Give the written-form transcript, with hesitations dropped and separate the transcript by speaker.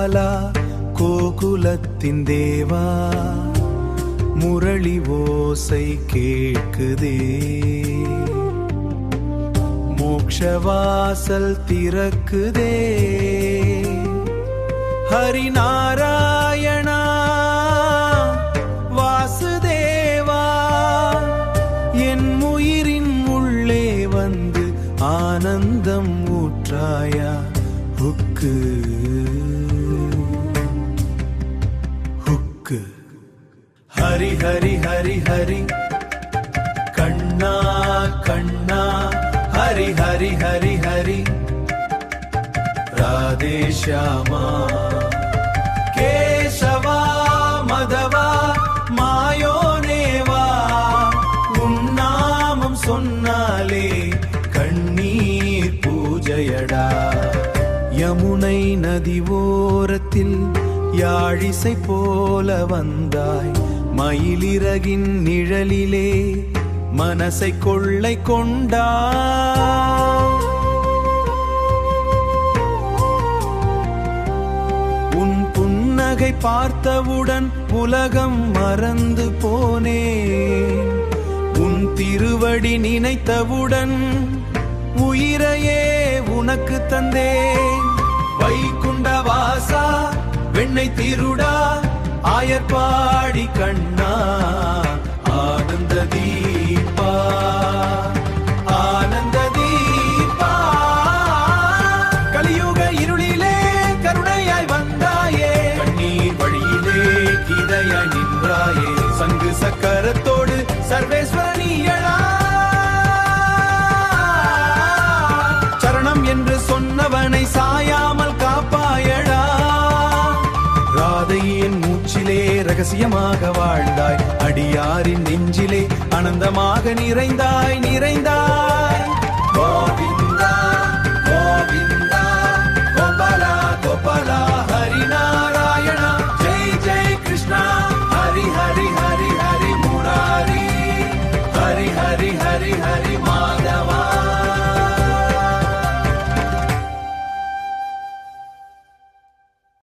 Speaker 1: கோபாலா கோகுலத்தின் தேவா முரளி ஓசை கேட்குதே மோக்ஷவாசல் திறக்குதே ஹரிநாராயணா வாசுதேவா என் உயிரின் உள்ளே வந்து ஆனந்தம் ஊற்றாயா ஹுக்கு ஹுக்கு ஹரி ஹரி ஹரி ஹரி கண்ணா கண்ணா ஹரி ஹரி ஹரி ஹரி ராதே ஷியாமா கேசவா மதவா மாயோனேவா உன்னாமம் சொன்னாலே கண்ணீர் பூஜையடா யமுனை நதி ஓரத்தில் யாழிசை போல வந்தாய் மயிலிறகின் நிழலிலே மனசை கொள்ளை கொண்டாய் உன் புன்னகை பார்த்தவுடன் உலகம் மறந்து போனேன் உன் திருவடி நினைத்தவுடன் உயிரையே உனக்கு தந்தேன் வைகுண்டவாசா வெண்ணை திருடா ஆயர்பாடி கண்ணா ஆனந்த தீபா ஆனந்த தீபா கலியுக இருளிலே கருணையாய் வந்தாயே கண்ணீர் வழியிலே கீதையாய் நின்றாயே சங்கு சக்கரத்தோடு சர்வேஸ்வரனியடா சரணம் என்று சொன்னவனை சாயாமல் காப்பாயடா ராதையின் மூச்சிலே ரகசியமாக வாழ்ந்தாய் அடியாரின் நெஞ்சிலே ஆனந்தமாக நிறைந்தாய் நிறைந்தாய் கோவிந்தா